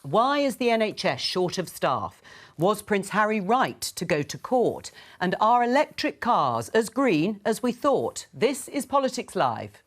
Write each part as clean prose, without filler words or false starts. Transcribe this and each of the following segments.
Why is the NHS short of staff? Was Prince Harry right to go to court? And are electric cars as green as we thought? This is Politics Live.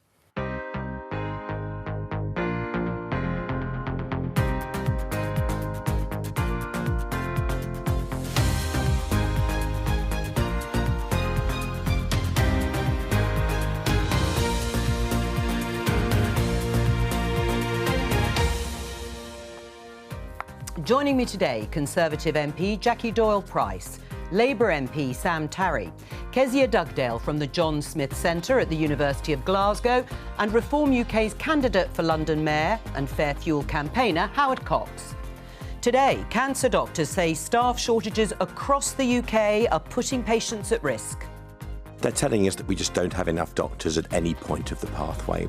Joining me today, Conservative MP Jackie Doyle-Price, Labour MP Sam Tarry, Kezia Dugdale from the John Smith Centre at the University of Glasgow, and Reform UK's candidate for London Mayor and Fair Fuel campaigner Howard Cox. Today, cancer doctors say staff shortages across the UK are putting patients at risk. They're telling us that we just don't have enough doctors at any point of the pathway.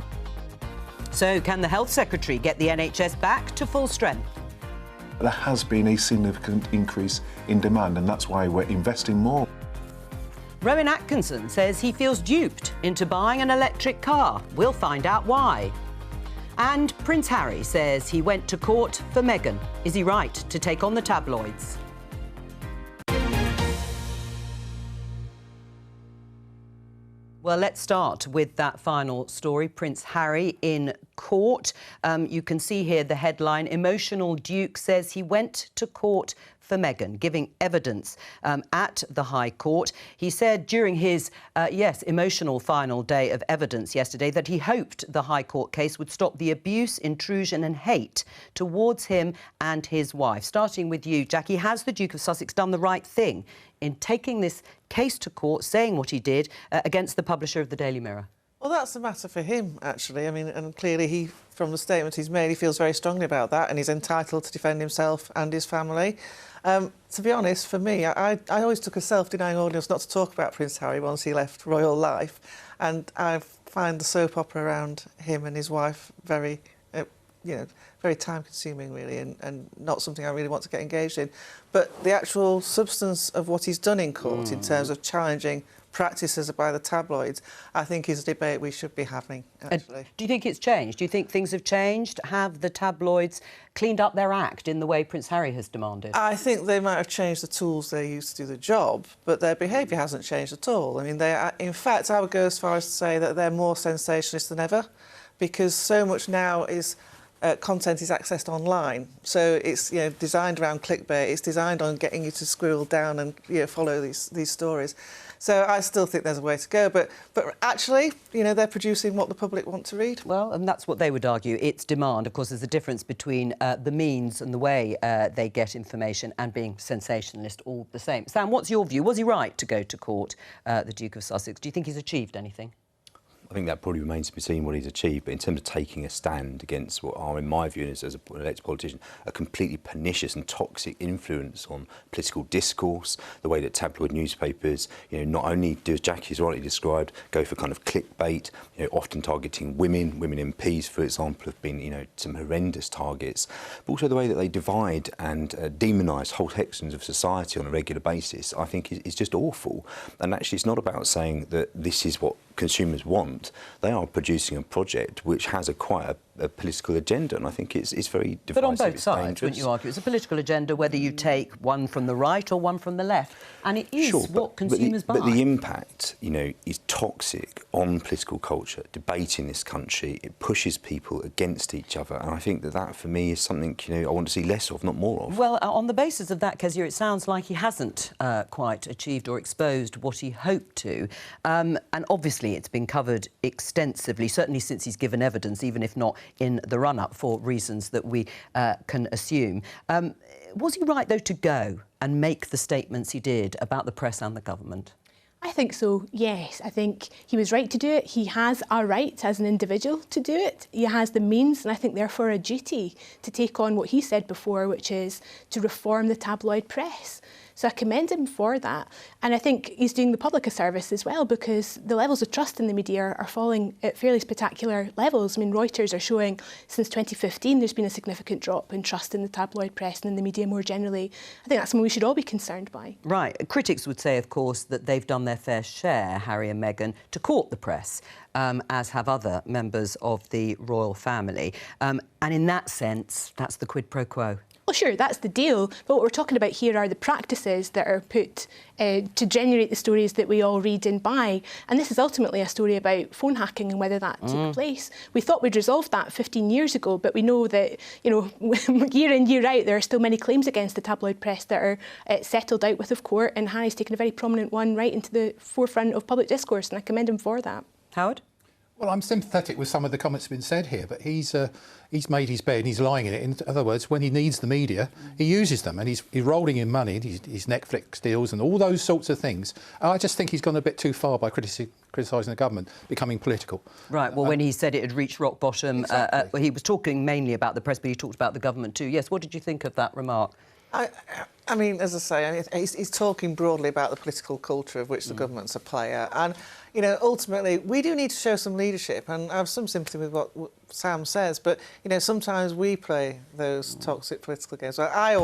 So can the Health Secretary get the NHS back to full strength? There has been a significant increase in demand, and that's why we're investing more. Rowan Atkinson says he feels duped into buying an electric car. We'll find out why. And Prince Harry says he went to court for Meghan. Is he right to take on the tabloids? Well, let's start with that final story. Prince Harry in court. You can see here the headline, Emotional Duke says he went to court for Meghan, giving evidence at the High Court. He said during his, emotional final day of evidence yesterday that he hoped the High Court case would stop the abuse, intrusion and hate towards him and his wife. Starting with you, Jackie, has the Duke of Sussex done the right thing in taking this case to court, saying what he did against the publisher of the Daily Mirror? Well, that's a matter for him, actually. I mean, and clearly he, from the statement he's made, he feels very strongly about that and he's entitled to defend himself and his family. To be honest, for me, I always took a self-denying ordinance not to talk about Prince Harry once he left royal life, and I find the soap opera around him and his wife very, very time-consuming, really, and not something I really want to get engaged in. But the actual substance of what he's done in court in terms of challenging practices by the tabloids, I think is a debate we should be having, actually. Do you think it's changed? Do you think things have changed? Have the tabloids cleaned up their act in the way Prince Harry has demanded? I think they might have changed the tools they use to do the job, but their behaviour hasn't changed at all. I mean, they are, in fact, I would go as far as to say that they're more sensationalist than ever, because so much now is content is accessed online, so it's designed around clickbait. It's designed on getting you to scroll down and follow these stories. So I still think there's a way to go, but actually, they're producing what the public want to read. Well, and that's what they would argue. It's demand. Of course, there's a difference between the means and the way they get information and being sensationalist all the same. Sam, what's your view? Was he right to go to court, the Duke of Sussex? Do you think he's achieved anything? I think that probably remains to be seen what he's achieved, but in terms of taking a stand against what are, in my view, as an elected politician, a completely pernicious and toxic influence on political discourse, the way that tabloid newspapers, not only do, as Jackie's rightly described, go for kind of clickbait, often targeting women MPs, for example, have been, some horrendous targets, but also the way that they divide and demonise whole sections of society on a regular basis, I think is just awful. And actually, it's not about saying that this is what consumers want. They are producing a project which has quite a political agenda, and I think it's very divisive. But on both sides, wouldn't you argue? It's a political agenda, whether you take one from the right or one from the left, and it is what consumers buy. But the impact, is toxic on political culture, debate in this country. It pushes people against each other, and I think that for me is something I want to see less of, not more of. Well, on the basis of that, Kezia, it sounds like he hasn't quite achieved or exposed what he hoped to, and obviously it's been covered extensively, certainly since he's given evidence, even if not in the run-up for reasons that we can assume. Was he right, though, to go and make the statements he did about the press and the government? I think so, yes. I think he was right to do it. He has a right as an individual to do it. He has the means, and I think therefore a duty to take on what he said before, which is to reform the tabloid press. So I commend him for that. And I think he's doing the public a service as well, because the levels of trust in the media are falling at fairly spectacular levels. I mean, Reuters are showing since 2015 there's been a significant drop in trust in the tabloid press and in the media more generally. I think that's something we should all be concerned by. Right. Critics would say, of course, that they've done their fair share, Harry and Meghan, to court the press, as have other members of the royal family. And in that sense, that's the quid pro quo. Well, sure, that's the deal. But what we're talking about here are the practices that are put to generate the stories that we all read and buy. And this is ultimately a story about phone hacking and whether that took place. We thought we'd resolved that 15 years ago, but we know that, you know, year in, year out, there are still many claims against the tabloid press that are settled out with of court. And Harry's taken a very prominent one right into the forefront of public discourse, and I commend him for that. Howard? Well, I'm sympathetic with some of the comments that have been said here, but he's made his bed and he's lying in it. In other words, when he needs the media, he uses them, and he's rolling in money, his Netflix deals and all those sorts of things. I just think he's gone a bit too far by criticising the government, becoming political. Right, well, when he said it had reached rock bottom, exactly. He was talking mainly about the press, but he talked about the government too. Yes, what did you think of that remark? I mean, as I say, he's talking broadly about the political culture of which the government's a player. And, you know, ultimately, we do need to show some leadership. And I have some sympathy with what Sam says. But, you know, sometimes we play those toxic political games. I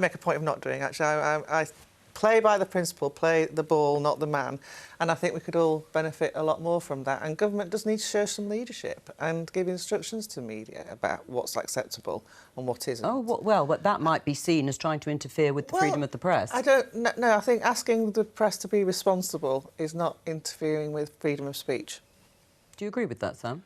make a point of not doing, actually. I play by the principle, play the ball, not the man. And I think we could all benefit a lot more from that. And government does need to show some leadership and give instructions to media about what's acceptable and what isn't. Oh, well, but that might be seen as trying to interfere with the freedom of the press. I don't know. I think asking the press to be responsible is not interfering with freedom of speech. Do you agree with that, Sam?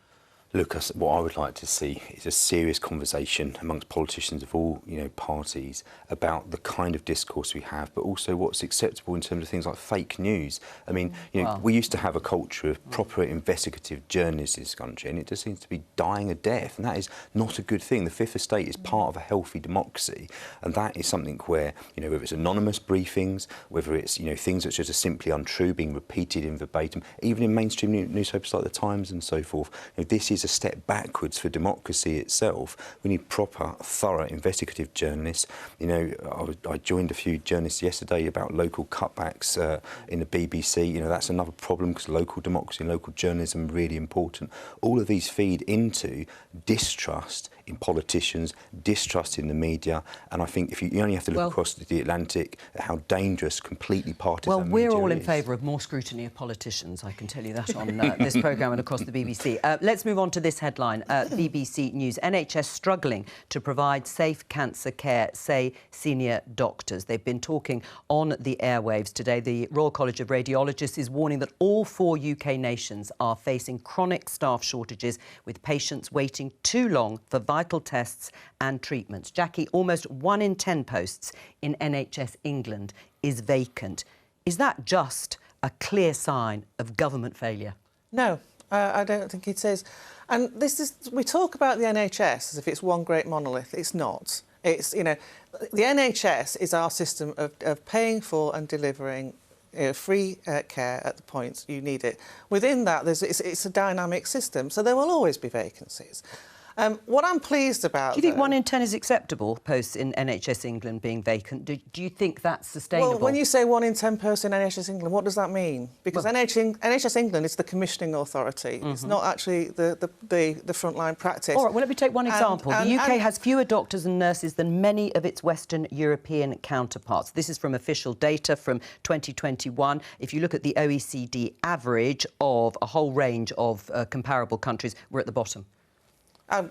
Look, what I would like to see is a serious conversation amongst politicians of all, you know, parties about the kind of discourse we have, but also what's acceptable in terms of things like fake news. I mean, you know, we used to have a culture of proper investigative journalists in this country, and it just seems to be dying a death, and that is not a good thing. The Fifth Estate is part of a healthy democracy, and that is something where, you know, whether it's anonymous briefings, whether it's, you know, things that are just simply untrue being repeated in verbatim, even in mainstream newspapers like the Times and so forth, you know, this is a step backwards for democracy itself. We need proper, thorough, investigative journalists. You know, I joined a few journalists yesterday about local cutbacks in the BBC. You know, that's another problem because local democracy and local journalism are really important. All of these feed into distrust in politicians, distrust in the media, and I think if you only have to look across the Atlantic at how dangerous completely partisan media is. We're all in favour of more scrutiny of politicians, I can tell you that on this programme and across the BBC. Let's move on to this headline, BBC News. NHS struggling to provide safe cancer care, say senior doctors. They've been talking on the airwaves today. The Royal College of Radiologists is warning that all 4 UK nations are facing chronic staff shortages, with patients waiting too long for vital tests and treatments. Jackie, almost 1 in 10 posts in NHS England is vacant. Is that just a clear sign of government failure? No, I don't think it is. And we talk about the NHS as if it's one great monolith. It's not. It's, you know, the NHS is our system of paying for and delivering, you know, free care at the point you need it. Within that, it's a dynamic system, so there will always be vacancies. What I'm pleased about... Do you think 1 in 10 is acceptable, posts in NHS England being vacant? Do you think that's sustainable? Well, when you say 1 in 10 posts in NHS England, what does that mean? Because NHS England is the commissioning authority. It's not actually the frontline practice. All right, well, let me take one example. The UK has fewer doctors and nurses than many of its Western European counterparts. This is from official data from 2021. If you look at the OECD average of a whole range of comparable countries, we're at the bottom. Well,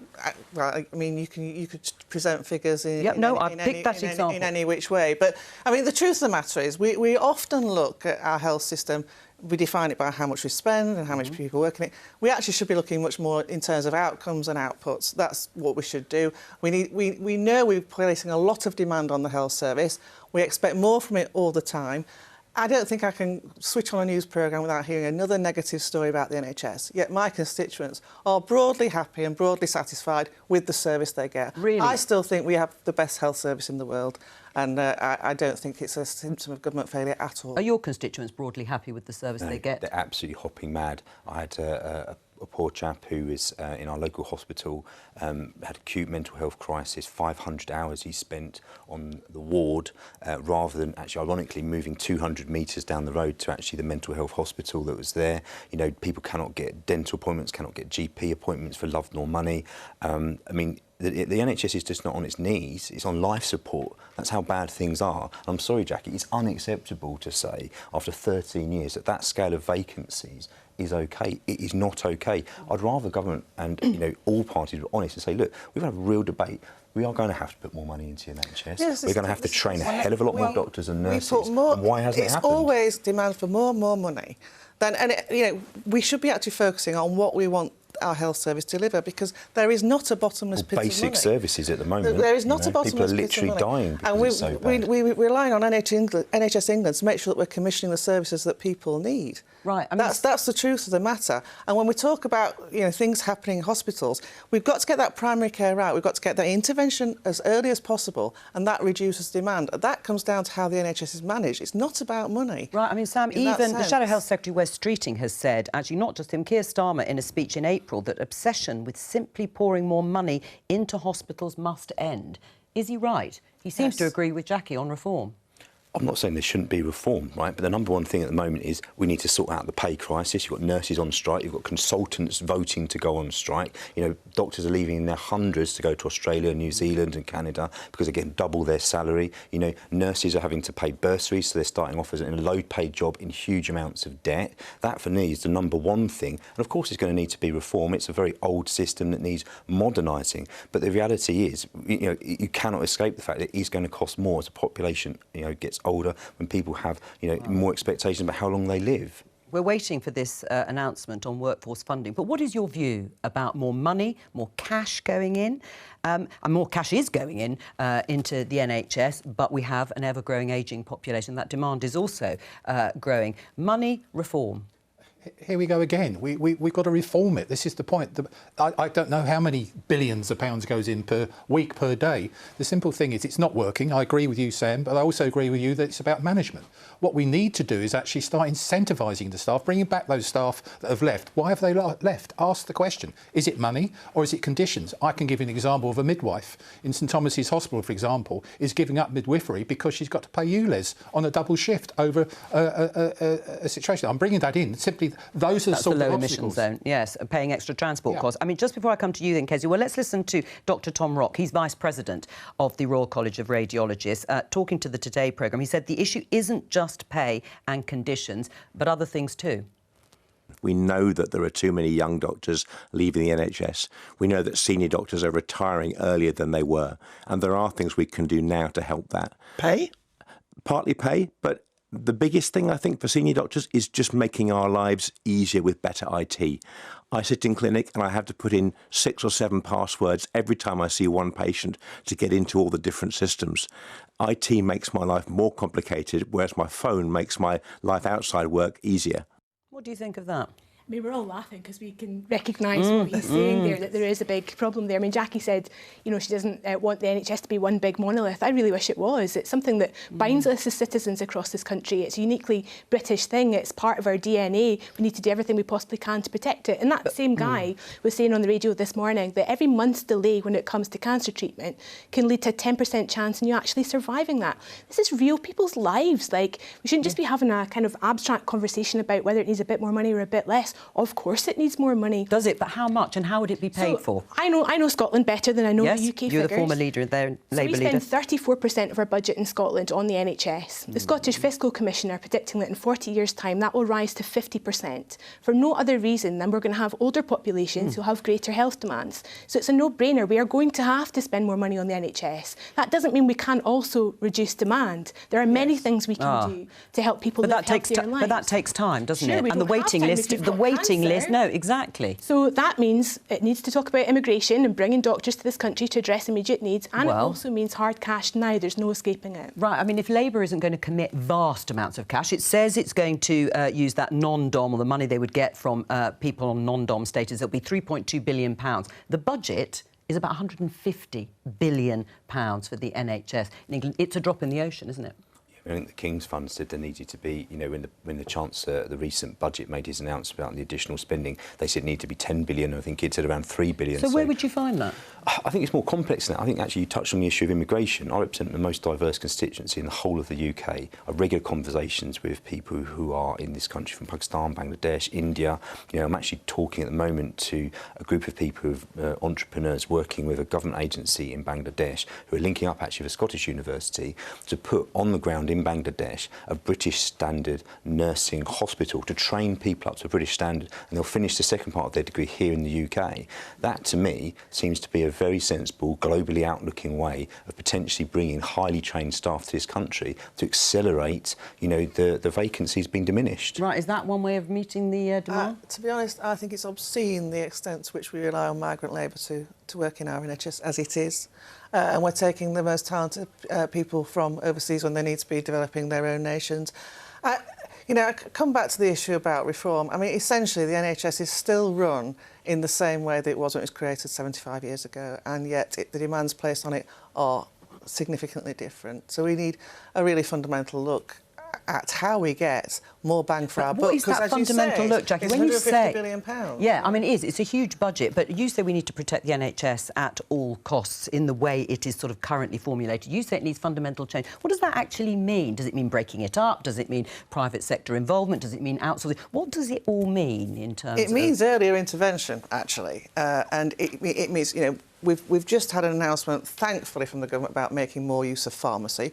I mean, you could present figures in any which way. But, I mean, the truth of the matter is we often look at our health system, we define it by how much we spend and how much people work in it. We actually should be looking much more in terms of outcomes and outputs. That's what we should do. We know we're placing a lot of demand on the health service. We expect more from it all the time. I don't think I can switch on a news programme without hearing another negative story about the NHS, yet my constituents are broadly happy and broadly satisfied with the service they get. Really? I still think we have the best health service in the world, and I don't think it's a symptom of government failure at all. Are your constituents broadly happy with the service they get? They're absolutely hopping mad. I had a poor chap who was in our local hospital, had acute mental health crisis, 500 hours he spent on the ward, rather than actually, ironically, moving 200 metres down the road to actually the mental health hospital that was there. You know, people cannot get dental appointments, cannot get GP appointments for love nor money. I mean, the NHS is just not on its knees, it's on life support. That's how bad things are. I'm sorry, Jackie, it's unacceptable to say, after 13 years, that that scale of vacancies is OK. It is not OK. I'd rather government and, you know, all parties were honest and say, look, we've had a real debate. We are going to have to put more money into the NHS. Yes, we're going to have to train a hell of a lot more doctors and nurses. And why hasn't it happened? It's always demand for more money. We should be actually focusing on what we want our health service to deliver, because there is not a bottomless pit of money. Basic services at the moment. There is not a bottomless pit of money. People are literally dying because and it's so bad. we're relying on NHS England to make sure that we're commissioning the services that people need. Right. I mean, that's the truth of the matter. And when we talk about, you know, things happening in hospitals, we've got to get that primary care right. We've got to get that intervention as early as possible, and that reduces demand. That comes down to how the NHS is managed. It's not about money. Right. I mean, Sam, even the Shadow Health Secretary Wes Streeting has said, actually not just him, Keir Starmer in a speech in April, that obsession with simply pouring more money into hospitals must end. Is he right? He seems to agree with Jackie on reform. I'm not saying there shouldn't be reform, right? But the number one thing at the moment is we need to sort out the pay crisis. You've got nurses on strike, you've got consultants voting to go on strike. You know, doctors are leaving in their hundreds to go to Australia, New Zealand and Canada because they're getting double their salary. You know, nurses are having to pay bursaries, so they're starting off as in a low-paid job in huge amounts of debt. That, for me, is the number one thing. And, of course, it's going to need to be reformed. It's a very old system that needs modernising. But the reality is, you know, you cannot escape the fact that it's going to cost more as the population, you know, gets older, when people have, you know, more expectations about how long they live. We're waiting for this announcement on workforce funding, but what is your view about more money, more cash going in? And more cash is going in into the NHS, but we have an ever-growing ageing population. That demand is also growing. Money, reform. Here we go again. We've got to reform it. This is the point. I don't know how many billions of pounds goes in per week, per day. The simple thing is it's not working. I agree with you, Sam, but I also agree with you that it's about management. What we need to do is actually start incentivising the staff, bringing back those staff that have left. Why have they left? Ask the question. Is it money or is it conditions? I can give you an example of a midwife in St Thomas's Hospital, for example, is giving up midwifery because she's got to pay ULEZ on a double shift over a situation. I'm bringing that in simply. Those are That's the low emission zone, yes, paying extra transport costs. I mean, just before I come to you then, Kezia, well, let's listen to Dr Tom Rock. He's Vice President of the Royal College of Radiologists, talking to the Today programme. He said the issue isn't just pay and conditions, but other things too. We know that there are too many young doctors leaving the NHS. We know that senior doctors are retiring earlier than they were. And there are things we can do now to help that. Pay? Partly pay, but the biggest thing, I think, for senior doctors is just making our lives easier with better IT. I sit in clinic and I have to put in 6 or 7 passwords every time I see one patient to get into all the different systems. IT makes my life more complicated, whereas my phone makes my life outside work easier. What do you think of that? I mean, we're all laughing because we can recognise what he's saying there, that there is a big problem there. I mean, Jackie said, you know, she doesn't want the NHS to be one big monolith. I really wish it was. It's something that binds us as citizens across this country. It's a uniquely British thing. It's part of our DNA. We need to do everything we possibly can to protect it. And that same guy was saying on the radio this morning that every month's delay when it comes to cancer treatment can lead to a 10% chance in you actually surviving that. This is real people's lives. Like, we shouldn't just be having a kind of abstract conversation about whether it needs a bit more money or a bit less. Of course it needs more money. Does it? But how much and how would it be paid for? I know Scotland better than I know the UK figures. You're the former leader there, Labour leader. We spend 34% of our budget in Scotland on the NHS. The Scottish Fiscal Commission are predicting that in 40 years' time that will rise to 50%, for no other reason than we're going to have older populations who have greater health demands. So it's a no-brainer. We are going to have to spend more money on the NHS. That doesn't mean we can't also reduce demand. There are many things we can do to help people live healthier lives. But that takes time, doesn't it? And the waiting list, no, exactly. So that means it needs to talk about immigration and bringing doctors to this country to address immediate needs, and it also means hard cash now. There's no escaping it. Right, I mean, if Labour isn't going to commit vast amounts of cash, it says it's going to use that non-dom, or the money they would get from people on non-dom status. It'll be £3.2 billion. The budget is about £150 billion for the NHS in England. It's a drop in the ocean, isn't it? I think the King's Fund said there needed to be, when the Chancellor, the recent budget, made his announcement about the additional spending, they said it needed to be 10 billion. I think it said around 3 billion. So where would you find that? I think it's more complex than that. I think actually you touched on the issue of immigration. I represent the most diverse constituency in the whole of the UK. I have regular conversations with people who are in this country from Pakistan, Bangladesh, India. I'm actually talking at the moment to a group of people, entrepreneurs working with a government agency in Bangladesh who are linking up actually with a Scottish university to put on the ground in Bangladesh a British standard nursing hospital to train people up to a British standard, and they'll finish the second part of their degree here in the UK. That, to me, seems to be a very sensible, globally outlooking way of potentially bringing highly trained staff to this country to accelerate, the vacancies being diminished. Right, is that one way of meeting the demand? To be honest, I think it's obscene the extent to which we rely on migrant labour to work in our NHS as it is. And we're taking the most talented people from overseas when they need to be developing their own nations. I come back to the issue about reform. I mean, essentially, the NHS is still run in the same way that it was when it was created 75 years ago, and yet the demands placed on it are significantly different. So we need a really fundamental look at how we get more bang for our buck. What is that fundamental look, Jackie? It's when you say £150 billion. Yeah, I mean, it is. It's a huge budget, but you say we need to protect the NHS at all costs in the way it is sort of currently formulated. You say it needs fundamental change. What does that actually mean? Does it mean breaking it up? Does it mean private sector involvement? Does it mean outsourcing? What does it all mean in terms of... It means earlier intervention, actually, and it means, we've just had an announcement, thankfully, from the government about making more use of pharmacy.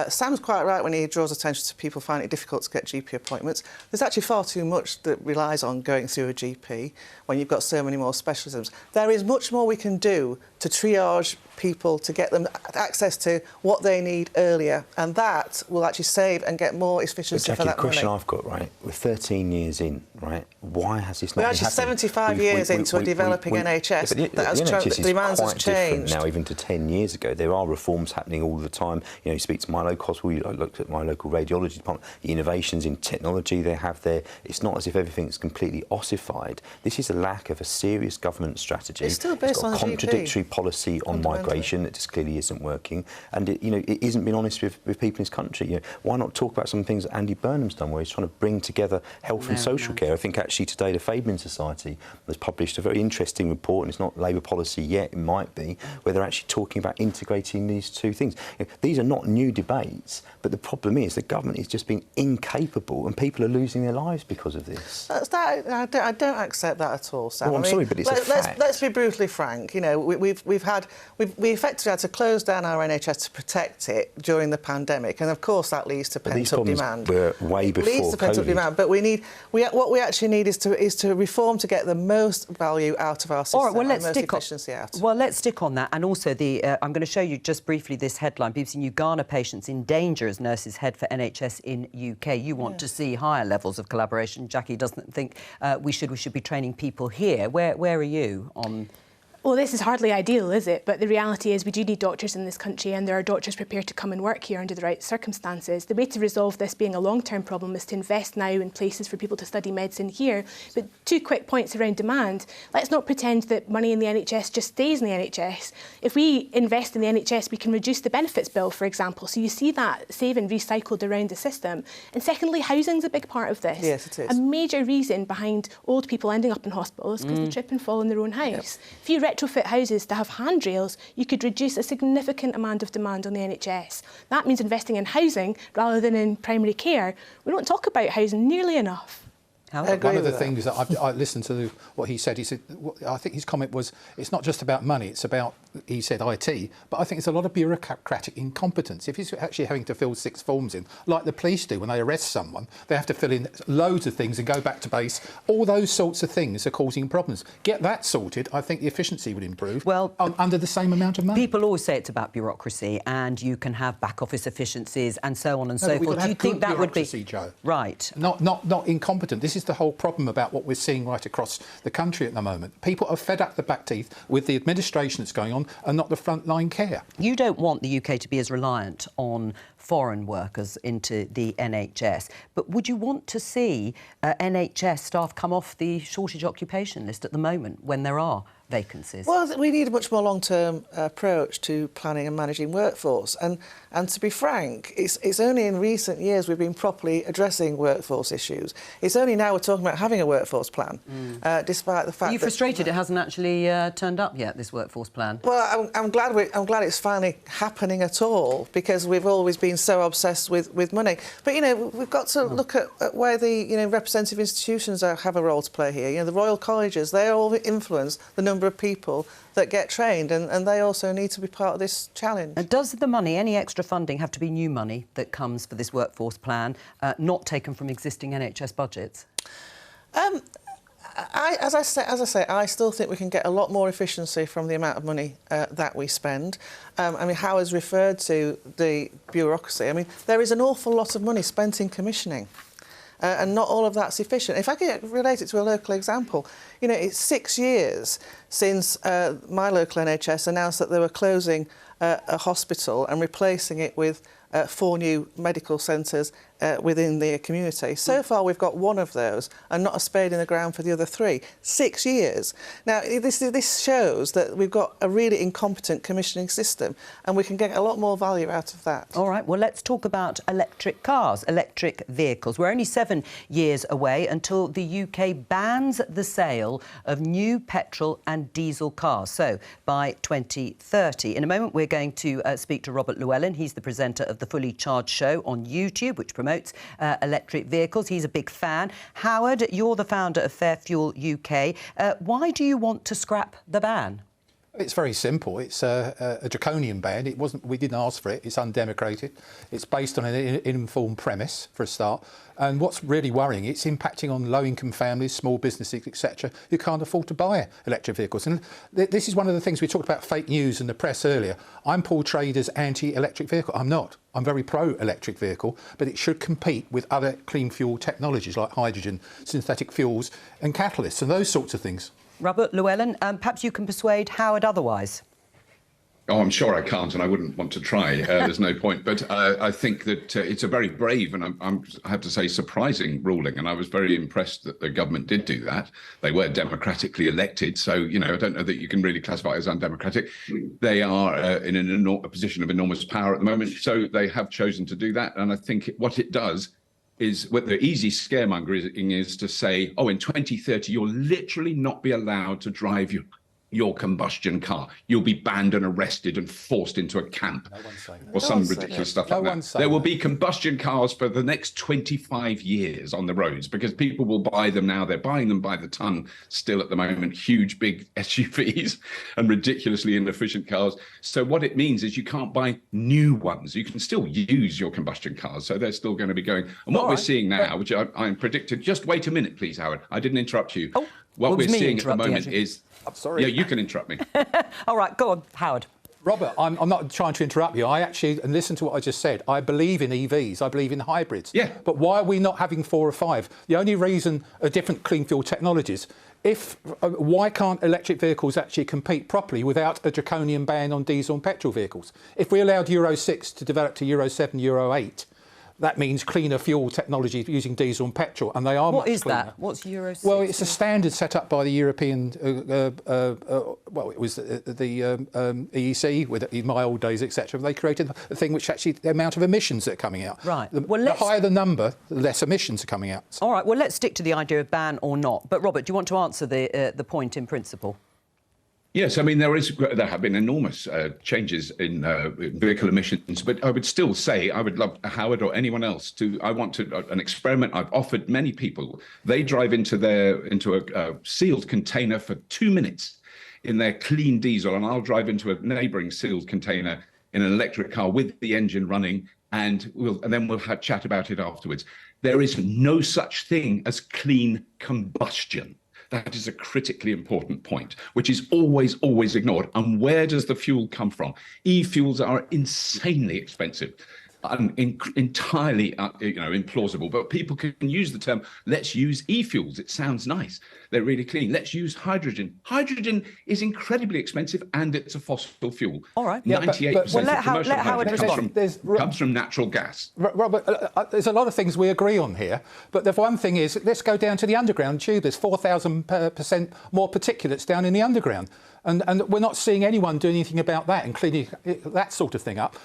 Sam's quite right when he draws attention to people finding it difficult to get GP appointments. There's actually far too much that relies on going through a GP when you've got so many more specialisms. There is much more we can do to triage people, to get them access to what they need earlier, and that will actually save and get more efficiency for that money. Jackie, the question I've got, right, we're 13 years in, right, why has this not been happening? We're actually 75 years into a developing NHS that demands has changed. Now, even to 10 years ago, there are reforms happening all the time. You speak to my local hospital, I looked at my local radiology department, the innovations in technology they have there. It's not as if everything's completely ossified. This is a lack of a serious government strategy. It's still based on a contradictory policy on migration that just clearly isn't working, and it isn't being honest with people in this country. Why not talk about some things that Andy Burnham's done, where he's trying to bring together health and social care? I think actually today the Fabian Society has published a very interesting report, and it's not Labour policy yet, it might be, where they're actually talking about integrating these two things. These are not new debates, but the problem is the government is just being incapable, and people are losing their lives because of this. I don't accept that at all, Sam. Well, I'm sorry, but it's a fact. Let's be brutally frank. We effectively had to close down our NHS to protect it during the pandemic, and of course that leads to pent-up demand. Were way before it leads to pent-up demand, but what we actually need is to reform to get the most value out of our system. All right, well, let's stick on that. And also, I'm going to show you just briefly this headline: BBC New Ghana patients in danger as nurses head for NHS in UK. You want to see higher levels of collaboration. Jackie doesn't think we should be training people here. Where are you on? Well, this is hardly ideal, is it? But the reality is we do need doctors in this country, and there are doctors prepared to come and work here under the right circumstances. The way to resolve this being a long-term problem is to invest now in places for people to study medicine here. But 2 quick points around demand. Let's not pretend that money in the NHS just stays in the NHS. If we invest in the NHS, we can reduce the benefits bill, for example. So you see that saving recycled around the system. And secondly, housing's a big part of this. Yes, it is. A major reason behind old people ending up in hospital is because they trip and fall in their own house. Yep. If you retrofit houses to have handrails, you could reduce a significant amount of demand on the NHS. That means investing in housing rather than in primary care. We don't talk about housing nearly enough. One of the things that I listened to what he said, I think his comment was, it's not just about money, it's about, he said IT, but I think it's a lot of bureaucratic incompetence. If he's actually having to fill 6 forms in, like the police do when they arrest someone, they have to fill in loads of things and go back to base. All those sorts of things are causing problems. Get that sorted, I think the efficiency would improve. Well, under the same amount of money. People always say it's about bureaucracy, and you can have back office efficiencies and so on and so forth. Do you think that would be Joe? Right? Not incompetent. This is the whole problem about what we're seeing right across the country at the moment. People are fed up the back teeth with the administration that's going on and not the frontline care. You don't want the UK to be as reliant on foreign workers into the NHS, but would you want to see NHS staff come off the shortage occupation list at the moment when there are vacancies? Well, we need a much more long-term approach to planning and managing workforce. And to be frank, it's only in recent years we've been properly addressing workforce issues. It's only now we're talking about having a workforce plan, despite the fact Are you frustrated it hasn't actually turned up yet, this workforce plan? Well, I'm glad it's finally happening at all, because we've always been so obsessed with money. But, you know, we've got to look at where the, you know, representative institutions have a role to play here. You know, the Royal Colleges, they all influence the number of people that get trained, and they also need to be part of this challenge. And does the money, any extra funding, have to be new money that comes for this workforce plan, not taken from existing NHS budgets? As I say, I still think we can get a lot more efficiency from the amount of money that we spend. I mean, Howard's referred to the bureaucracy. I mean, there is an awful lot of money spent in commissioning. And not all of that's efficient. If I can relate it to a local example, you know, it's 6 years since my local NHS announced that they were closing a hospital and replacing it with 4 new medical centres within the community. So far we've got 1 of those and not a spade in the ground for the other 3. 6 years. Now this shows that we've got a really incompetent commissioning system, and we can get a lot more value out of that. All right, well, let's talk about electric cars, electric vehicles. We're only 7 years away until the UK bans the sale of new petrol and diesel cars, so by 2030. In a moment, we're going to speak to Robert Llewellyn. He's the presenter of the Fully Charged show on YouTube, which promotes electric vehicles. He's a big fan. Howard, you're the founder of Fair Fuel UK. Why do you want to scrap the ban? It's very simple. It's a draconian ban. It wasn't. We didn't ask for it. It's undemocratic. It's based on an informed premise, for a start. And what's really worrying, it's impacting on low-income families, small businesses, etc., who can't afford to buy electric vehicles. And this is one of the things we talked about fake news in the press earlier. I'm portrayed as anti-electric vehicle. I'm not. I'm very pro-electric vehicle, but it should compete with other clean fuel technologies like hydrogen, synthetic fuels and catalysts and those sorts of things. Robert Llewellyn, perhaps you can persuade Howard otherwise. Oh, I'm sure I can't, and I wouldn't want to try. There's no point. But I think that it's a very brave and I have to say surprising ruling. And I was very impressed that the government did do that. They were democratically elected. So, you know, I don't know that you can really classify it as undemocratic. They are in a position of enormous power at the moment. So they have chosen to do that. And I think what it does is what the easy scaremongering is to say, oh, in 2030, you'll literally not be allowed to drive your combustion car. You'll be banned and arrested and forced into a camp or some ridiculous stuff like that. There will be combustion cars for the next 25 years on the roads because people will buy them now. They're buying them by the ton still at the moment, huge, big SUVs and ridiculously inefficient cars. So what it means is you can't buy new ones. You can still use your combustion cars. So they're still going to be going. And what we're seeing now, which I'm predicting, just wait a minute, please, Howard. I didn't interrupt you. What we're seeing at the moment is... I'm sorry. Yeah, you can interrupt me. All right, go on, Howard. Robert, I'm not trying to interrupt you. I actually, and listen to what I just said, I believe in EVs, I believe in hybrids. Yeah. But why are we not having 4 or 5? The only reason are different clean fuel technologies. Why can't electric vehicles actually compete properly without a draconian ban on diesel and petrol vehicles? If we allowed Euro 6 to develop to Euro 7, Euro 8, that means cleaner fuel technology using diesel and petrol, and they are much cleaner. What is that? What's Euro 6? Well, it's a standard set up by the European, well, it was the EEC, in my old days, etc. They created a thing which actually, the amount of emissions that are coming out. Right. The higher the number, the less emissions are coming out. All right, well, let's stick to the idea of ban or not. But, Robert, do you want to answer the point in principle? Yes, I mean, there have been enormous changes in vehicle emissions, but I would still say I would love Howard or anyone else I want an experiment I've offered many people. They drive into a sealed container for 2 minutes in their clean diesel, and I'll drive into a neighbouring sealed container in an electric car with the engine running, and then we'll have chat about it afterwards. There is no such thing as clean combustion. That is a critically important point, which is always ignored. And where does the fuel come from? E-fuels are insanely expensive. entirely implausible, but people can use the term, let's use e-fuels. It sounds nice. They're really clean. Let's use hydrogen. Hydrogen is incredibly expensive and it's a fossil fuel. All right. 98% of commercial hydrogen comes from natural gas. Robert, there's a lot of things we agree on here, but the one thing is, let's go down to the underground tube. There's 4,000% more particulates down in the underground. And we're not seeing anyone doing anything about that and cleaning that sort of thing up.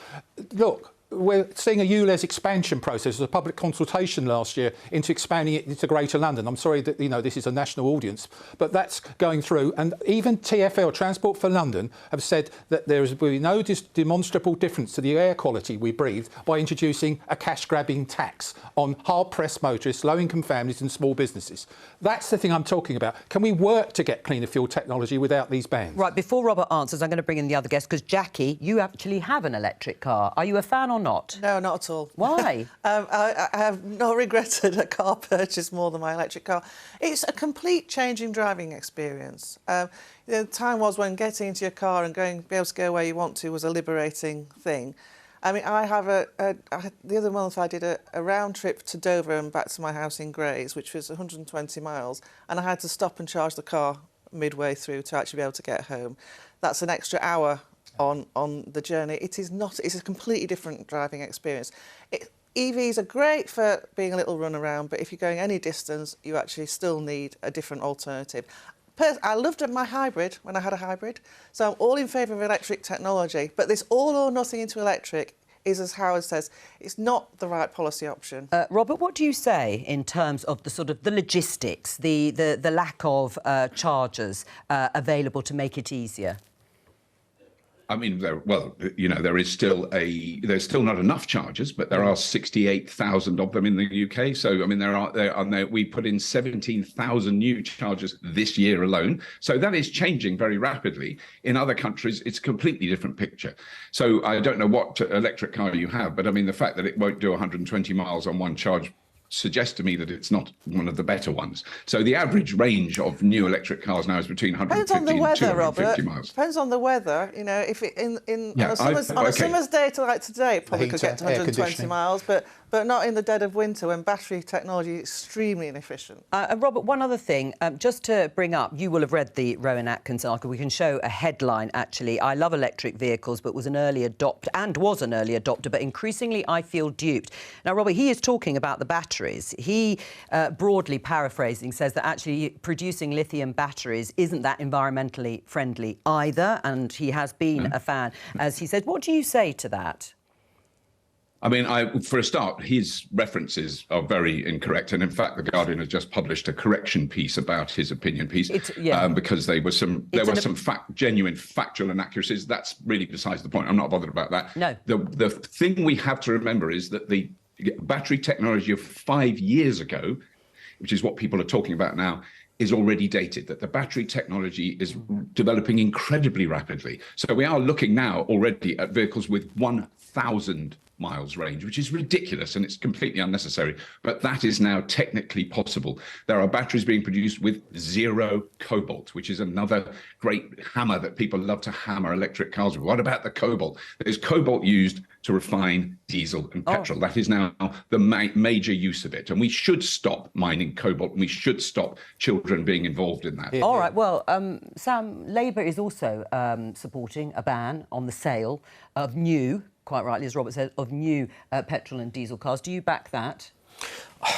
Look, we're seeing a ULEZ expansion process, a public consultation last year into expanding it into Greater London. I'm sorry that this is a national audience, but that's going through. And even TfL, Transport for London, have said that there will be no demonstrable difference to the air quality we breathe by introducing a cash-grabbing tax on hard-pressed motorists, low-income families and small businesses. That's the thing I'm talking about. Can we work to get cleaner fuel technology without these bans? Right, before Robert answers, I'm going to bring in the other guest, because Jackie, you actually have an electric car. Are you a fan or not? No, not at all. Why? I have not regretted a car purchase more than my electric car. It's a complete change in driving experience. The time was when getting into your car and be able to go where you want to was a liberating thing. I mean, I have the other month I did a round trip to Dover and back to my house in Grays, which was 120 miles, and I had to stop and charge the car midway through to actually be able to get home. That's an extra hour on the journey. It's a completely different driving experience. EVs are great for being a little run around, but if you're going any distance, you actually still need a different alternative. I loved my hybrid when I had a hybrid, so I'm all in favour of electric technology, but this all or nothing into electric is, as Howard says, it's not the right policy option. Robert, what do you say in terms of the logistics, the lack of chargers available to make it easier? I mean, there's still not enough chargers, but there are 68,000 of them in the UK. So, I mean, we put in 17,000 new chargers this year alone. So that is changing very rapidly. In other countries, it's a completely different picture. So I don't know what electric car you have, but I mean, the fact that it won't do 120 miles on one charge suggests to me that it's not one of the better ones. So the average range of new electric cars now is between 150 and 250 miles. Depends on the weather. You know, if it on a summer's day like today, it probably could get to 120 miles, but not in the dead of winter when battery technology is extremely inefficient. Robert, one other thing, just to bring up, you will have read the Rowan Atkinson article. We can show a headline, actually. I love electric vehicles, but was an early adopter, but increasingly I feel duped. Now, Robert, he is talking about the batteries. He, broadly paraphrasing, says that actually producing lithium batteries isn't that environmentally friendly either, and he has been a fan, as he said. What do you say to that? I mean, for a start, his references are very incorrect. And in fact, The Guardian has just published a correction piece about his opinion piece because there were some genuine factual inaccuracies. That's really besides the point. I'm not bothered about that. No. The thing we have to remember is that the battery technology of 5 years ago, which is what people are talking about now, is already dated, that the battery technology is developing incredibly rapidly. So we are looking now already at vehicles with 1,000 miles range, which is ridiculous and it's completely unnecessary. But that is now technically possible. There are batteries being produced with zero cobalt, which is another great hammer that people love to hammer electric cars with. What about the cobalt? There's cobalt used to refine diesel and petrol. That is now the major use of it. And we should stop mining cobalt and we should stop children being involved in that. All right, well, Sam, Labour is also supporting a ban on the sale of new, quite rightly, as Robert said, of new petrol and diesel cars. Do you back that?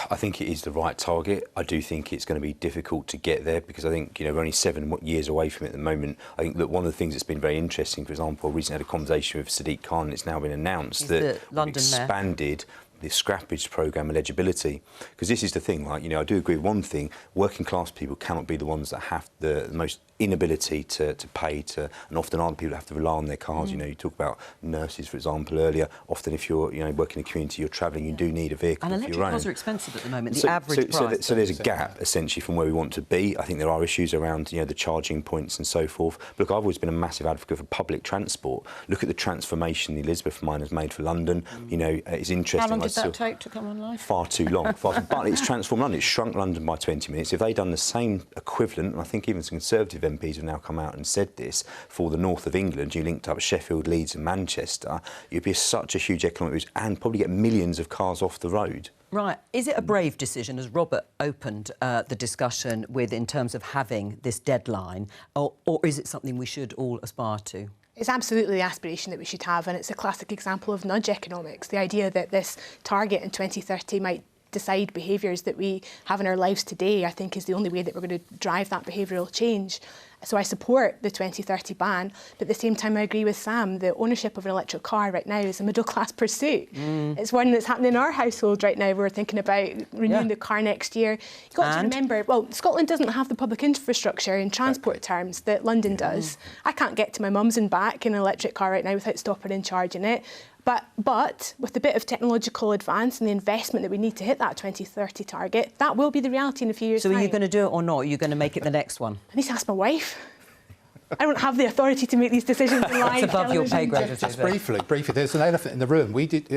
I think it is the right target. I do think it's going to be difficult to get there because I think, we're only 7 years away from it at the moment. I think that one of the things that's been very interesting, for example, I recently had a conversation with Sadiq Khan, and it's now been announced that we've expanded the scrappage programme eligibility. Because this is the thing, I do agree with one thing, working class people cannot be the ones that have the most inability to pay and often are the people that have to rely on their cars. You talk about nurses, for example, earlier. Often if you're working in a community, you're travelling, you do need a vehicle and of your own. Electric cars are expensive at the moment, the average price. So there's a gap, essentially, from where we want to be. I think there are issues around, the charging points and so forth. But look, I've always been a massive advocate for public transport. Look at the transformation the Elizabeth line has made for London. It's interesting. How long that take to come online? Far too long. But it's transformed London. It's shrunk London by 20 minutes. If they'd done the same equivalent, and I think even some Conservative MPs have now come out and said this, for the north of England, you linked up Sheffield, Leeds and Manchester, you'd be such a huge economic boost and probably get millions of cars off the road. Right. Is it a brave decision, as Robert opened the discussion with, in terms of having this deadline, or is it something we should all aspire to? It's absolutely the aspiration that we should have, and it's a classic example of nudge economics. The idea that this target in 2030 might decide behaviours that we have in our lives today, I think, is the only way that we're going to drive that behavioural change. So I support the 2030 ban, but at the same time I agree with Sam, the ownership of an electric car right now is a middle-class pursuit. It's one that's happening in our household right now. We're thinking about renewing the car next year. You've got to remember, well, Scotland doesn't have the public infrastructure in transport terms that London does. I can't get to my mum's and back in an electric car right now without stopping and charging it. But with a bit of technological advance and the investment that we need to hit that 2030 target, that will be the reality in a few years' time. So are you going to do it or not? Are you going to make it the next one? I need to ask my wife. I don't have the authority to make these decisions in live. It's above your pay grade. Just briefly, there's an elephant in the room. We did,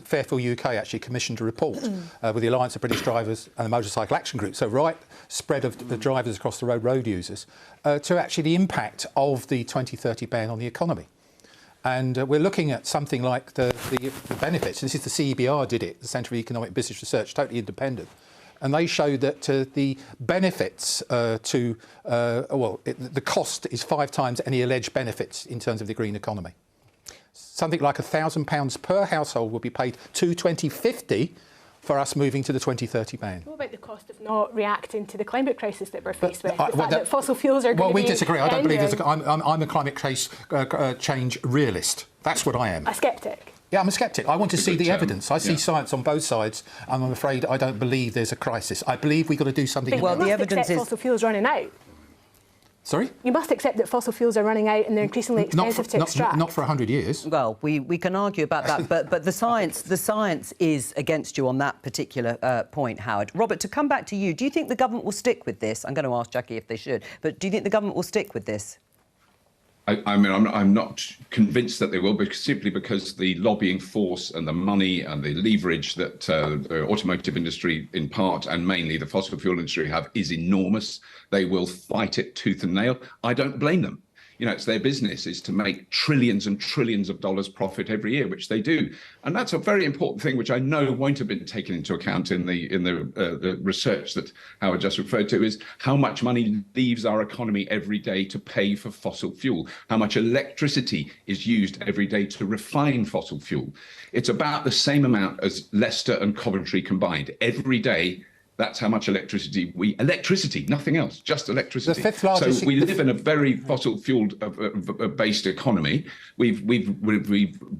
Fairfield UK actually commissioned a report with the Alliance of British Drivers and the Motorcycle Action Group, so right spread of the drivers across the road users, to actually the impact of the 2030 ban on the economy. And we're looking at something like the benefits. This is the CEBR did it, the Centre for Economic Business Research, totally independent. And they showed that the benefits the cost is 5 times any alleged benefits in terms of the green economy. Something like £1,000 per household will be paid to 2050 for us moving to the 2030 ban. What about the cost of not reacting to the climate crisis that we're faced with? The fact that fossil fuels are going to be... Well, we disagree. I don't believe there's I'm a climate change realist. That's what I am. A sceptic. Yeah, I'm a sceptic. I want to see the evidence. I see science on both sides, and I'm afraid I don't believe there's a crisis. I believe we've got to do something. Well, the evidence is fossil fuels running out. Sorry? You must accept that fossil fuels are running out and they're increasingly expensive to extract. Not for 100 years. Well, we can argue about that, but the science is against you on that particular point, Howard. Robert, to come back to you, do you think the government will stick with this? I'm going to ask Jackie if they should, but do you think the government will stick with this? I mean, I'm not convinced that they will, simply because the lobbying force and the money and the leverage that the automotive industry, in part, and mainly the fossil fuel industry have is enormous. They will fight it tooth and nail. I don't blame them. You know, it's their business is to make trillions and trillions of dollars profit every year, which they do. And that's a very important thing, which I know won't have been taken into account in the research that Howard just referred to, is how much money leaves our economy every day to pay for fossil fuel, how much electricity is used every day to refine fossil fuel. It's about the same amount as Leicester and Coventry combined every day. That's how much electricity nothing else, just electricity. The fifth largest, so we live in a very fossil fuel based economy. We've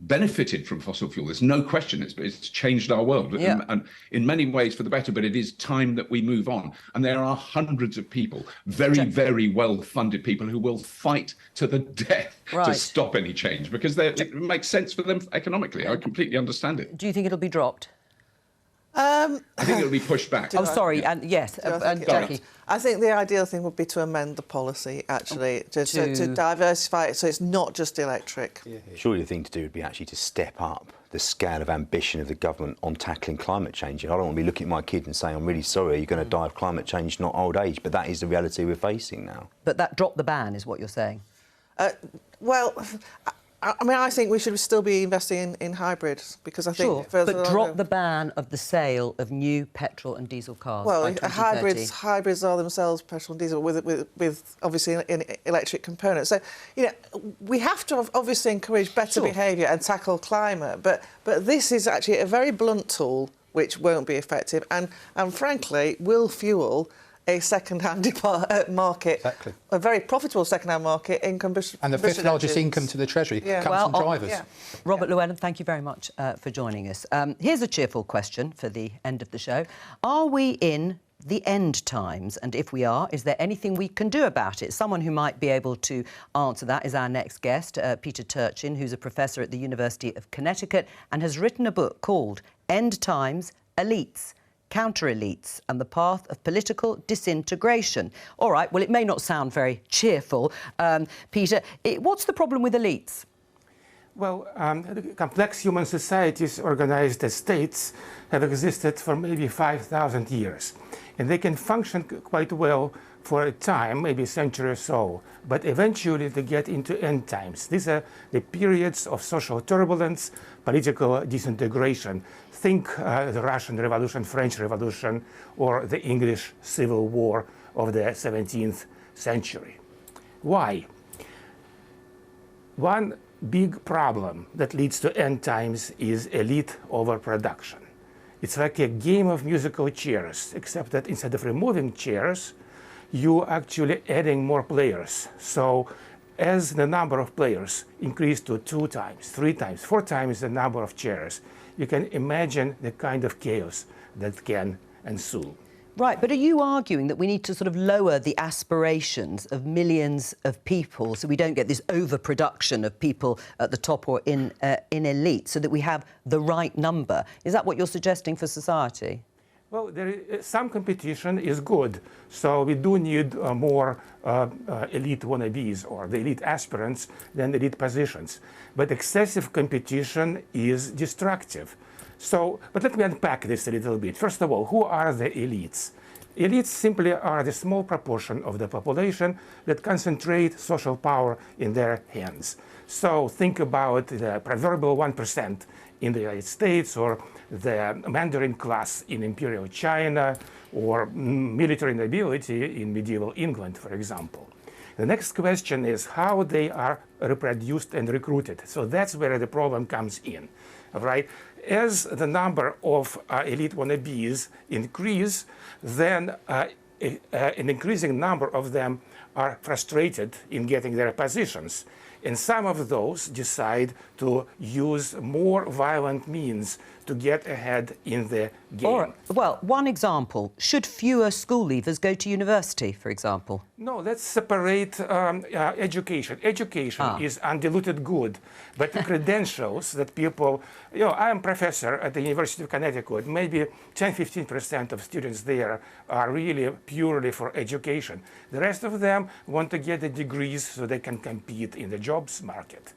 benefited from fossil fuel. There's no question. It's changed our world, and in many ways for the better. But it is time that we move on. And there are hundreds of people, very well-funded people, who will fight to the death to stop any change because it makes sense for them economically. I completely understand it. Do you think it'll be dropped? I think it'll be pushed back. Sorry, and yes, Jackie. I think the ideal thing would be to amend the policy, actually, to diversify it so it's not just electric. Surely the thing to do would be actually to step up the scale of ambition of the government on tackling climate change. I don't want to be looking at my kid and saying, I'm really sorry, you're going to die of climate change, not old age. But that is the reality we're facing now. But that drop the ban is what you're saying? Well, I mean, I think we should still be investing in hybrids because I think... Sure, but drop the ban of the sale of new petrol and diesel cars by 2030. Hybrids are themselves petrol and diesel with obviously an electric component. So, you know, we have to obviously encourage better behaviour and tackle climate, but this is actually a very blunt tool which won't be effective and frankly will fuel a second-hand market, a very profitable second-hand market in combustion. And the fifth largest income to the Treasury comes from drivers. Robert Llewellyn, thank you very much for joining us. Here's a cheerful question for the end of the show. Are we in the end times? And if we are, is there anything we can do about it? Someone who might be able to answer that is our next guest, Peter Turchin, who's a professor at the University of Connecticut and has written a book called End Times, Elites, Counter-elites and the Path of Political Disintegration. All right, well, it may not sound very cheerful. Peter, what's the problem with elites? Well, complex human societies organized as states have existed for maybe 5,000 years. And they can function quite well for a time, maybe a century or so. But eventually they get into end times. These are the periods of social turbulence, political disintegration. Think the Russian Revolution, French Revolution, or the English Civil War of the 17th century. Why? One big problem that leads to end times is elite overproduction. It's like a game of musical chairs, except that instead of removing chairs, you actually adding more players. So as the number of players increase to 2 times, 3 times, 4 times the number of chairs, you can imagine the kind of chaos that can ensue. Right, but are you arguing that we need to sort of lower the aspirations of millions of people so we don't get this overproduction of people at the top or in elite, so that we have the right number? Is that what you're suggesting for society? Well, some competition is good, so we do need more elite wannabes or the elite aspirants than elite positions. But excessive competition is destructive. So, but let me unpack this a little bit. First of all, who are the elites? Elites simply are the small proportion of the population that concentrate social power in their hands. So think about the proverbial 1% in the United States, or the Mandarin class in Imperial China, or military nobility in medieval England, for example. The next question is how they are reproduced and recruited. So that's where the problem comes in, right? As the number of elite wannabes increase, then an increasing number of them are frustrated in getting their positions. And some of those decide to use more violent means to get ahead in the game. Or, well, one example, should fewer school leavers go to university, for example? No, let's separate education. Education is undiluted good, but the credentials that people, I am professor at the University of Connecticut. Maybe 10-15% of students there are really purely for education. The rest of them want to get the degrees so they can compete in the jobs market.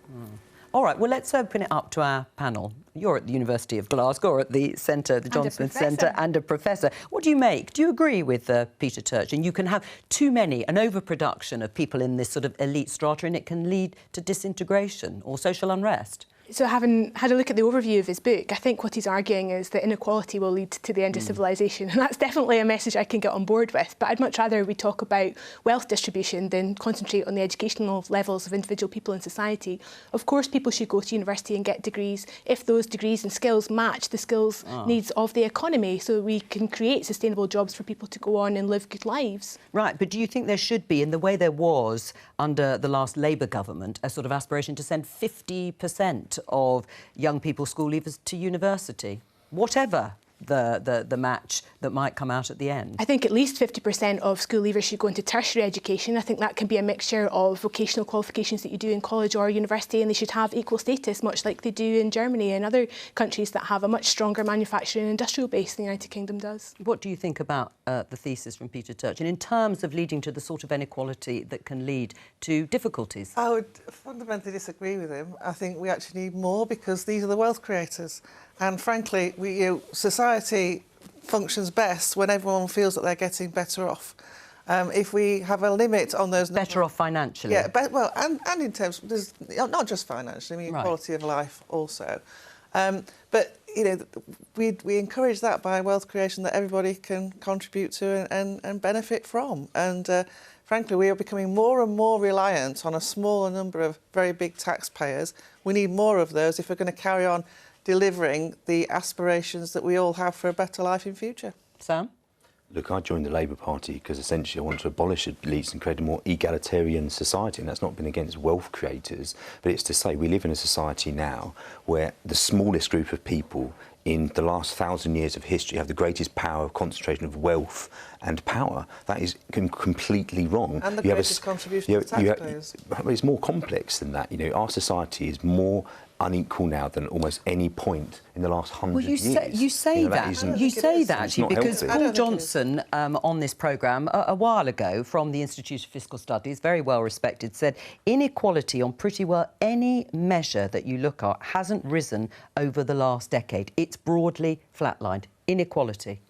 All right, well, let's open it up to our panel. You're at the University of Glasgow, or at the Centre, the John Smith Centre, and a professor. What do you make? Do you agree with Peter Turchin? You can have too many, an overproduction of people in this sort of elite strata, and it can lead to disintegration or social unrest. So having had a look at the overview of his book, I think what he's arguing is that inequality will lead to the end of civilization. And that's definitely a message I can get on board with. But I'd much rather we talk about wealth distribution than concentrate on the educational levels of individual people in society. Of course, people should go to university and get degrees if those degrees and skills match the skills needs of the economy, so we can create sustainable jobs for people to go on and live good lives. Right, but do you think there should be, in the way there was under the last Labour government, a sort of aspiration to send 50% of young people, school leavers, to university, whatever the match that might come out at the end? I think at least 50% of school leavers should go into tertiary education. I think that can be a mixture of vocational qualifications that you do in college or university, and they should have equal status, much like they do in Germany and other countries that have a much stronger manufacturing and industrial base than the United Kingdom does. What do you think about the thesis from Peter Turchin in terms of leading to the sort of inequality that can lead to difficulties? I would fundamentally disagree with him. I think we actually need more, because these are the wealth creators. And frankly, society functions best when everyone feels that they're getting better off. If we have a limit on those... Better off financially? Yeah, well, and in terms... There's, not just financially, I mean, quality of life also. But, we encourage that by wealth creation that everybody can contribute to and benefit from. And frankly, we are becoming more and more reliant on a smaller number of very big taxpayers. We need more of those if we're going to carry on delivering the aspirations that we all have for a better life in future. Sam? Look, I joined the Labour Party because essentially I want to abolish elites and create a more egalitarian society, and that's not been against wealth creators, but it's to say we live in a society now where the smallest group of people in the last 1,000 years of history have the greatest power of concentration of wealth and power. That is completely wrong. And the greatest contribution of taxpayers. It's more complex than that. Our society is more unequal now than almost any point in the last 100 years. You say that actually, because healthy. Paul Johnson on this programme a while ago from the Institute of Fiscal Studies, very well respected, said inequality on pretty well any measure that you look at hasn't risen over the last decade. It's broadly flatlined. Inequality.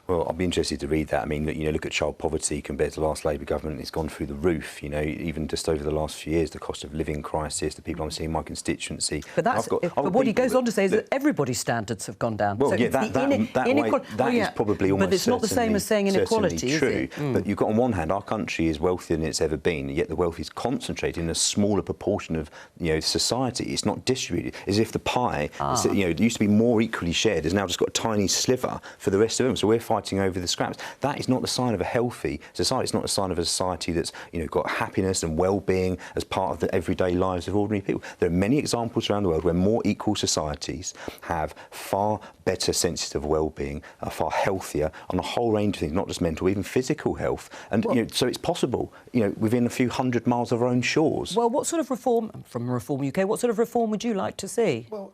Well, I'll be interested to read that. I mean, you know, look at child poverty compared to the last Labour government. It's gone through the roof. You know, even just over the last few years, the cost of living crisis, the people I'm seeing in my constituency. But what he goes on to say is that everybody's standards have gone down. Well, so yeah, that is probably almost But it's not the same as saying inequality, is it? But you've got, on one hand, our country is wealthier than it's ever been, yet the wealth is concentrated in a smaller proportion of, you know, society. It's not distributed. As if the pie, you know, it used to be more equally shared, has now just got a tiny sliver for the rest of them. So we're fighting over the scraps. That is not the sign of a healthy society. It's not a sign of a society that's, you know, got happiness and well-being as part of the everyday lives of ordinary people. There are many examples around the world where more equal societies have far better senses of well-being, are far healthier on a whole range of things, not just mental, even physical health. And you know, so it's possible, you know, within a few hundred miles of our own shores. Well, what sort of reform, from Reform UK, what sort of reform would you like to see? Well,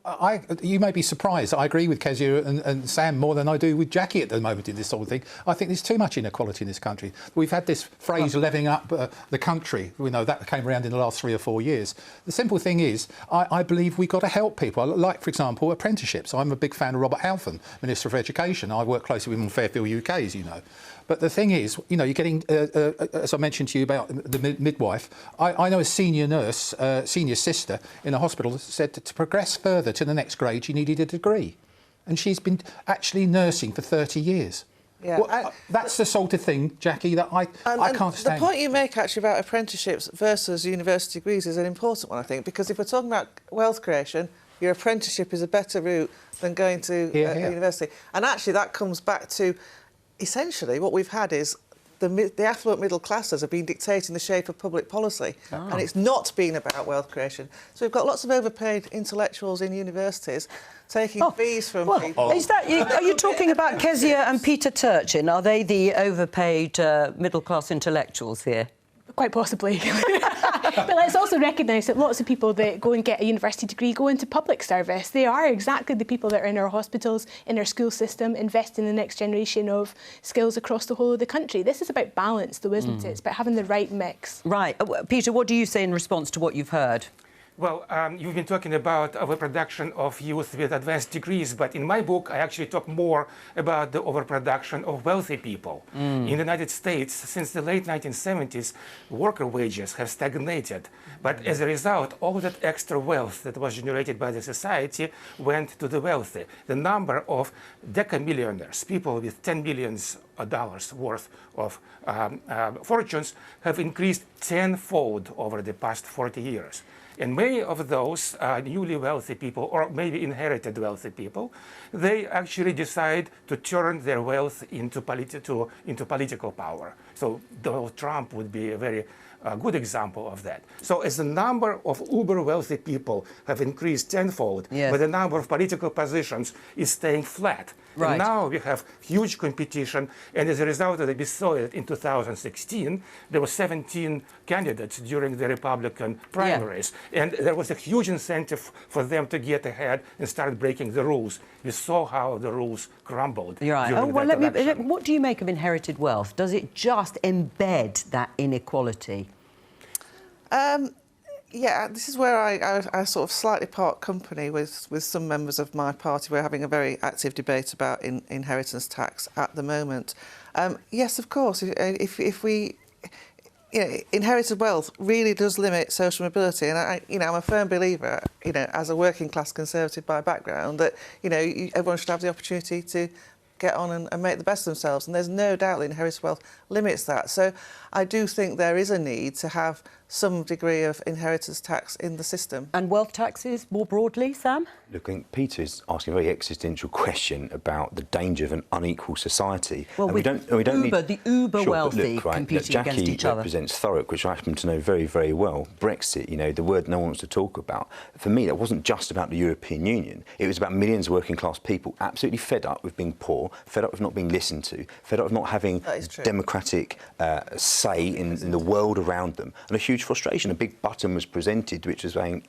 you may be surprised. I agree with Kezia and Sam more than I do with Jackie at the moment in this sort of thing. I think there's too much inequality in this country. We've had this phrase, levelling up the country. We know that came around in the last 3 or 4 years. The simple thing is, I believe we've got to help people. Like, for example, apprenticeships. I'm a big fan of Robert Halfon, Minister of Education. I work closely with him on Fairfield UK, as you know. But the thing is, you know, you're getting, as I mentioned to you about the midwife, I know a senior nurse, senior sister in a hospital said that to progress further to the next grade, she needed a degree. And she's been actually nursing for 30 years. Yeah, well, that's the sort of thing, Jackie, that I can't stand. The point you make actually about apprenticeships versus university degrees is an important one, I think, because if we're talking about wealth creation, your apprenticeship is a better route than going to university. And actually that comes back to, essentially, what we've had is the affluent middle classes have been dictating the shape of public policy, and it's not been about wealth creation. So we've got lots of overpaid intellectuals in universities taking fees from people. Is that, are you talking about Kezia and Peter Turchin? Are they the overpaid middle-class intellectuals here? Quite possibly. But let's also recognise that lots of people that go and get a university degree go into public service. They are exactly the people that are in our hospitals, in our school system, investing in the next generation of skills across the whole of the country. This is about balance, though, isn't it? It's about having the right mix. Right. Peter, what do you say in response to what you've heard? Well, you've been talking about overproduction of youth with advanced degrees, but in my book, I actually talk more about the overproduction of wealthy people. In the United States, since the late 1970s, worker wages have stagnated. But as a result, all that extra wealth that was generated by the society went to the wealthy. The number of decamillionaires, people with $10 billion worth of fortunes, have increased tenfold over the past 40 years. And many of those newly wealthy people, or maybe inherited wealthy people, they actually decide to turn their wealth into political power. So Donald Trump would be a very good example of that. So as the number of uber wealthy people have increased tenfold, but the number of political positions is staying flat. Right. And now we have huge competition, and as a result of it, we saw it in 2016. There were 17 candidates during the Republican primaries, and there was a huge incentive for them to get ahead and start breaking the rules. We saw how the rules crumbled. You're right. During that election. What do you make of inherited wealth? Does it just embed that inequality? Yeah, this is where I sort of slightly part company with some members of my party. We're having a very active debate about inheritance tax at the moment. Yes, of course, if we... You know, inherited wealth really does limit social mobility, and I'm a firm believer, as a working class Conservative by background, that everyone should have the opportunity to get on and make the best of themselves, and there's no doubt that inherited wealth limits that. So I do think there is a need to have some degree of inheritance tax in the system. And wealth taxes more broadly, Sam? Look, I think Peter is asking a very existential question about the danger of an unequal society. Well, and the uber wealthy competing against each other. Jackie represents Thurrock, which I happen to know very, very well. Brexit, the word no one wants to talk about. For me, that wasn't just about the European Union. It was about millions of working class people absolutely fed up with being poor, fed up with not being listened to, fed up with not having democratic say in the world around them, and a huge frustration. A big button was presented which was saying,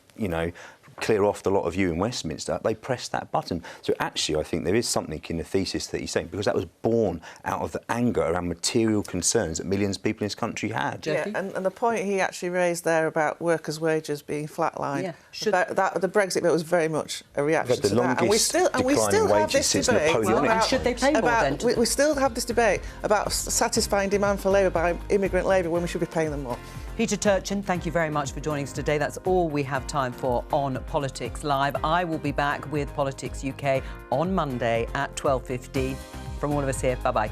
clear off the lot of you in Westminster, they pressed that button. So actually, I think there is something in the thesis that he's saying, because that was born out of the anger around material concerns that millions of people in this country had. Yeah, and the point he actually raised there about workers' wages being flatlined, that the Brexit vote was very much a reaction to that. And we still have this debate. Should they pay more then? We still have this debate about satisfying demand for labour by immigrant labour when we should be paying them more. Peter Turchin, thank you very much for joining us today. That's all we have time for on Politics Live. I will be back with Politics UK on Monday at 12:15. From all of us here, bye-bye.